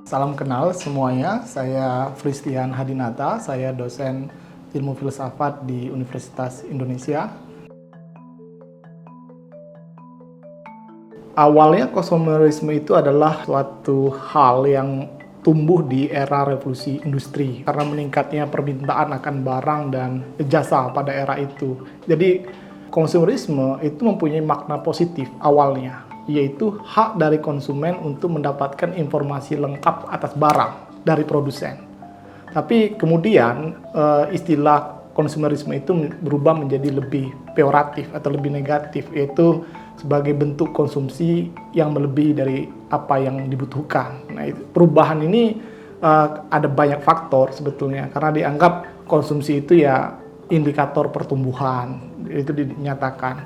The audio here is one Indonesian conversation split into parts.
Salam kenal semuanya, saya Fristian Hadinata, saya dosen ilmu filsafat di Universitas Indonesia. Awalnya konsumerisme itu adalah suatu hal yang tumbuh di era revolusi industri karena meningkatnya permintaan akan barang dan jasa pada era itu. Jadi konsumerisme itu mempunyai makna positif awalnya, yaitu hak dari konsumen untuk mendapatkan informasi lengkap atas barang dari produsen. Tapi kemudian istilah konsumerisme itu berubah menjadi lebih peyoratif atau lebih negatif, yaitu sebagai bentuk konsumsi yang melebihi dari apa yang dibutuhkan. Nah, perubahan ini ada banyak faktor sebetulnya, karena dianggap konsumsi itu ya indikator pertumbuhan, itu dinyatakan.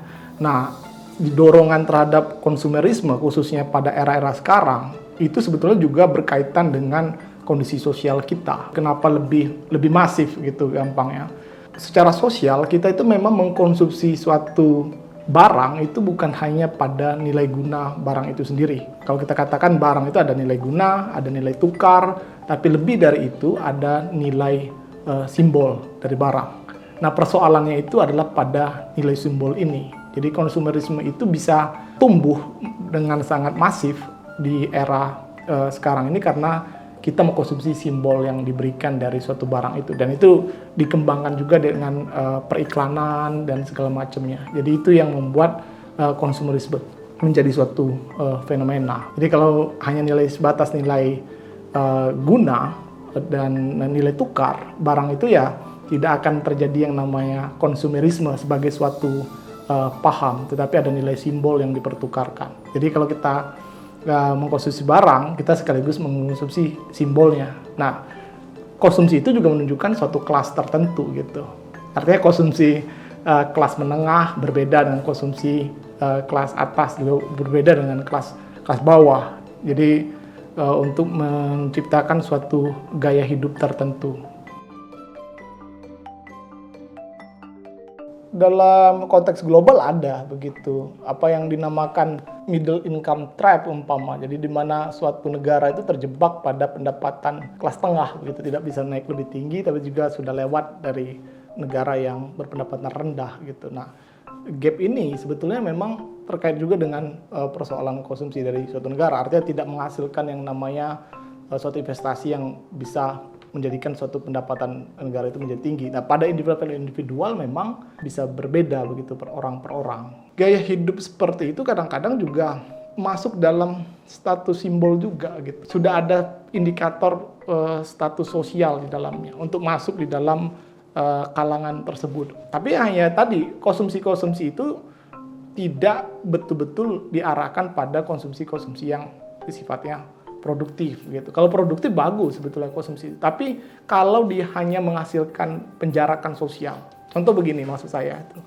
Nah, dorongan terhadap konsumerisme khususnya pada era-era sekarang itu sebetulnya juga berkaitan dengan kondisi sosial kita. Kenapa lebih masif gitu gampangnya? Secara sosial kita itu memang mengkonsumsi suatu barang itu bukan hanya pada nilai guna barang itu sendiri. Kalau kita katakan barang itu ada nilai guna, ada nilai tukar, tapi lebih dari itu ada nilai simbol dari barang. Nah, persoalannya itu adalah pada nilai simbol ini. Jadi konsumerisme itu bisa tumbuh dengan sangat masif di era sekarang ini karena kita mengkonsumsi simbol yang diberikan dari suatu barang itu, dan itu dikembangkan juga dengan periklanan dan segala macamnya. Jadi itu yang membuat konsumerisme menjadi suatu fenomena. Jadi kalau hanya sebatas nilai guna dan nilai tukar barang itu ya tidak akan terjadi yang namanya konsumerisme sebagai suatu paham, tetapi ada nilai simbol yang dipertukarkan. Jadi kalau kita mengkonsumsi barang, kita sekaligus mengkonsumsi simbolnya. Nah, konsumsi itu juga menunjukkan suatu kelas tertentu gitu. Artinya konsumsi kelas menengah berbeda dengan konsumsi kelas atas, juga berbeda dengan kelas bawah. Jadi untuk menciptakan suatu gaya hidup tertentu. Dalam konteks global ada begitu, apa yang dinamakan middle income trap umpama. Jadi di mana suatu negara itu terjebak pada pendapatan kelas tengah begitu, tidak bisa naik lebih tinggi tapi juga sudah lewat dari negara yang berpendapatan rendah gitu. Nah, gap ini sebetulnya memang terkait juga dengan persoalan konsumsi dari suatu negara. Artinya tidak menghasilkan yang namanya suatu investasi yang bisa menjadikan suatu pendapatan negara itu menjadi tinggi. Nah, pada individual memang bisa berbeda begitu per orang. Gaya hidup seperti itu kadang-kadang juga masuk dalam status simbol juga gitu. Sudah ada indikator status sosial di dalamnya untuk masuk di dalam kalangan tersebut. Tapi hanya tadi konsumsi itu tidak betul-betul diarahkan pada konsumsi yang sifatnya produktif gitu. Kalau produktif bagus sebetulnya konsumsi. Tapi kalau dia hanya menghasilkan penjarakan sosial. Contoh begini maksud saya itu.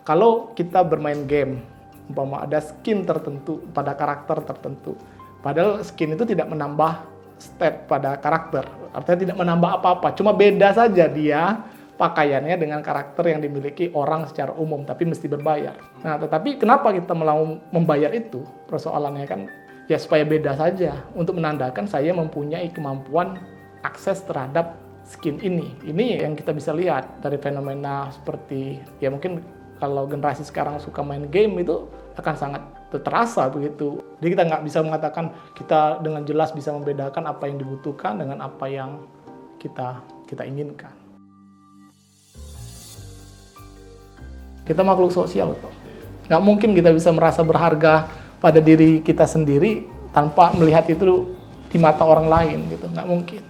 Kalau kita bermain game, umpama ada skin tertentu pada karakter tertentu. Padahal skin itu tidak menambah stat pada karakter. Artinya tidak menambah apa-apa. Cuma beda saja dia pakaiannya dengan karakter yang dimiliki orang secara umum, tapi mesti berbayar. Nah, tetapi kenapa kita mau membayar itu? Persoalannya kan ya supaya beda saja, untuk menandakan saya mempunyai kemampuan akses terhadap skin ini. Ini yang kita bisa lihat dari fenomena seperti, ya mungkin kalau generasi sekarang suka main game itu akan sangat terasa begitu. Jadi kita nggak bisa mengatakan kita dengan jelas bisa membedakan apa yang dibutuhkan dengan apa yang kita inginkan. Kita makhluk sosial kok. Nggak mungkin kita bisa merasa berharga pada diri kita sendiri tanpa melihat itu di mata orang lain gitu, nggak mungkin.